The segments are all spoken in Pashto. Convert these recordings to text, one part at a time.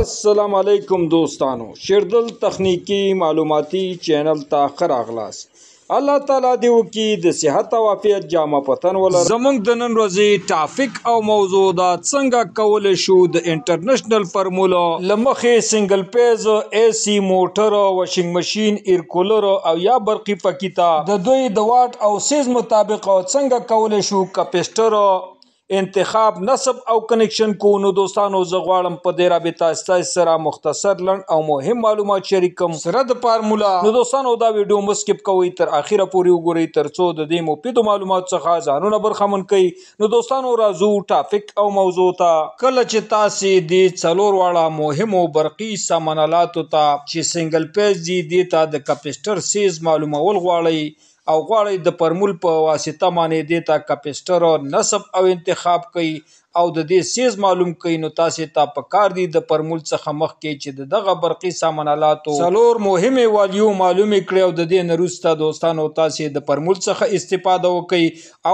السلام علیکم دوستانو، شیردل تخنیکی معلوماتی چینل ته ښه راغلاست. الله تعالی دې وکړي د صحت او عافیت جامه پتن ولر. زمونږ د نن ورځې ټاپک او موضوع دا څنګه کولی شو د انټرنیشنل فارمولا له مخې سنګل پیز AC موټر، واشنګ ماشین، ایر کولر او یا برقي پکې ته د دوی د واټ او سیز مطابق څنګه کولی شو کپسټر انتخاب، نصب او کنیکشن کو. نو دوستانو زه غواړم په دې رابطه ستاسو سره مختصر لنډ او مهم معلومات شریکم سره د فارمولا. نو دوستانو دا ویډیو مو سکپ کوئ، تر اخره پورې وګورئ ترڅو د دې مفیدو معلوماتو څخه ځانونه برخمن کړئ. نو دوستانو راځو ټاپک او موضوع ته. کله چې تاسې د څلور واړه مهمو برقي سامانالاتو ته چې سنګل پیج دي دې ته د کپسټر سیز معلومول غواړئ او غواړئ د فارمول په واسطه باندې دې ته کپسټر نصب او انتخاب کوي او د دې سیز معلوم کوي، نو تاسې ته پکار دي د فارمول څخه مخکې چې د دغه برقي سامانالاتو څلور مهمې والیو معلومې کړئ او د دې نه وروسته دوستانو تاسې د فارمول څخه استفاده وکړئ.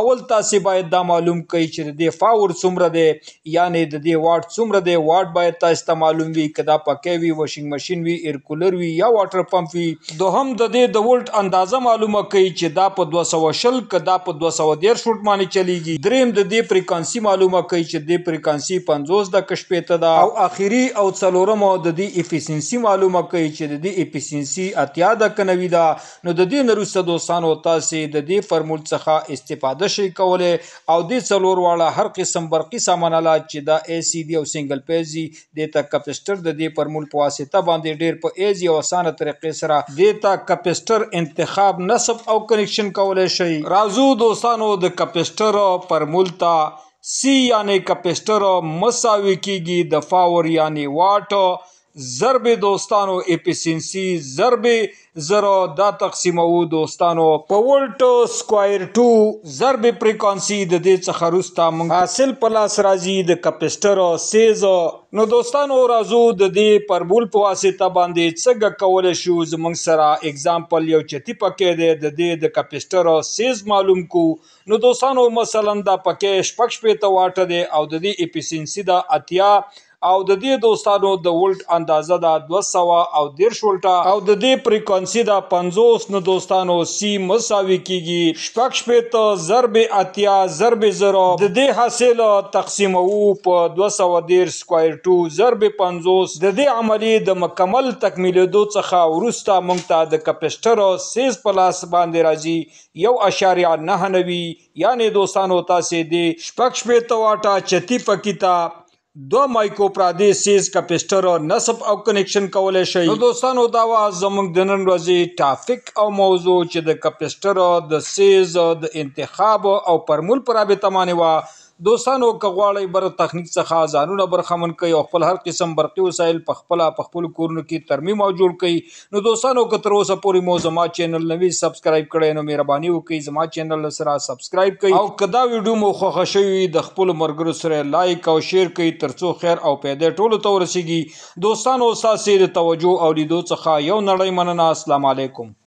اول تاسې باید دا معلوم کړئ چې د دې پاور څومره دی، یعنی د دې واټ څومره دی. واټ باید تاسې ته معلوم وي، که دا پکې وي، واشنګ ماشین وي، ایر کولر وي یا واټر پمپ وي. دوهم د دې د ولټ اندازه معلومه کړئ چې دا په 220 که دا په 213 وولټ باندې چلیږي. دریم د دې فریکانسي معلومه کړئ چې د فریکانسي 50 د کشپېته ده. او اخیری او څلورم د دې افیسینسي معلومه کړئ چې د دې افیسینسي 80 ده که 90 ده. نو د دې نه وروسته دوستانو تاسې د دې فارمول څخه استفاده شئ کولی او دې څلور واړه هر قسم برقي سامانالات چې دا AC دي او سنګل پیج دي دې ته کپسټر د دې فارمول په واسطه باندې ډیر په ایزي او اسانه طریقې سره دې ته کپسټر انتخاب، نصب او کنیکشن کولی شئ. راځو دوستانو د کپسټر فارمول ته. سی یعنی کپسټر مساوي کیږي د پاور یعنی واټ ضرب دوستانو افیسینسی ضرب 0 دا تقسیمو دوستانو په ولټ سکوائر 2 ضرب فریکانسي. د دې څخه وروسته موږ حاصل په لاس راځي د کپسټر سیز. نو دوستانو راځو د دې فارمول په واسطه باندې څنګه کولی شو زموږ سره اگزامپل یو چتی پکې دی د دې د کپسټر سیز معلوم کو. نو دوستانو مثلا دا پکې 60 واټه دی او د دې افیسینسی دا 80 او د دې دوستانو د ولټ اندازه دا 210 ولټه او د دې فریکوانسي دا 50. نو دوستانو سی مساوي کیږي 60 ضرب 80 ضرب 0. د دې حاصل تقسیمو په 210 سکوائر 2 ضرب 50. د دې عملی د مکمل تکمیلېدو څخه وروسته موږ ته د کپسټر سیز په لاس باندې راځي 1.99. یعنی دوستانو تاسې د 60 واټه چتی پکې ته 2 مایکروفراد سیز کپسټر نصب او کنیکشن کولی شئ. نو دوستانو دا وا زموږ د نن ورځې ټاپک او موضوع چې د کپسټر د سیز د انتخاب او فارمول پر رابطه باندې وا. دوستانو که غواړئ بر تخنیک څخه ځانونه برخمن کړئ او خپل هر قسم برقي وسایل په خپلو کورونو کې ترمیم او جوړ کړئ. نو دوستانو که تر اوسه پورې مو زما چینل نه وي سبسکرایب کړی نو مهرباني وکړئ زما چینل سره سبسکرایب کړئ او که دا ویډیو مو خوښه شوې د خپلو ملګرو سره لایک او شیر کړئ ترڅو خیر او پیدې ټولو ته ورسیږي. دوستانو ستاسې د توجه او لیدو څخه یو نړۍ مننه. السلام علیکم.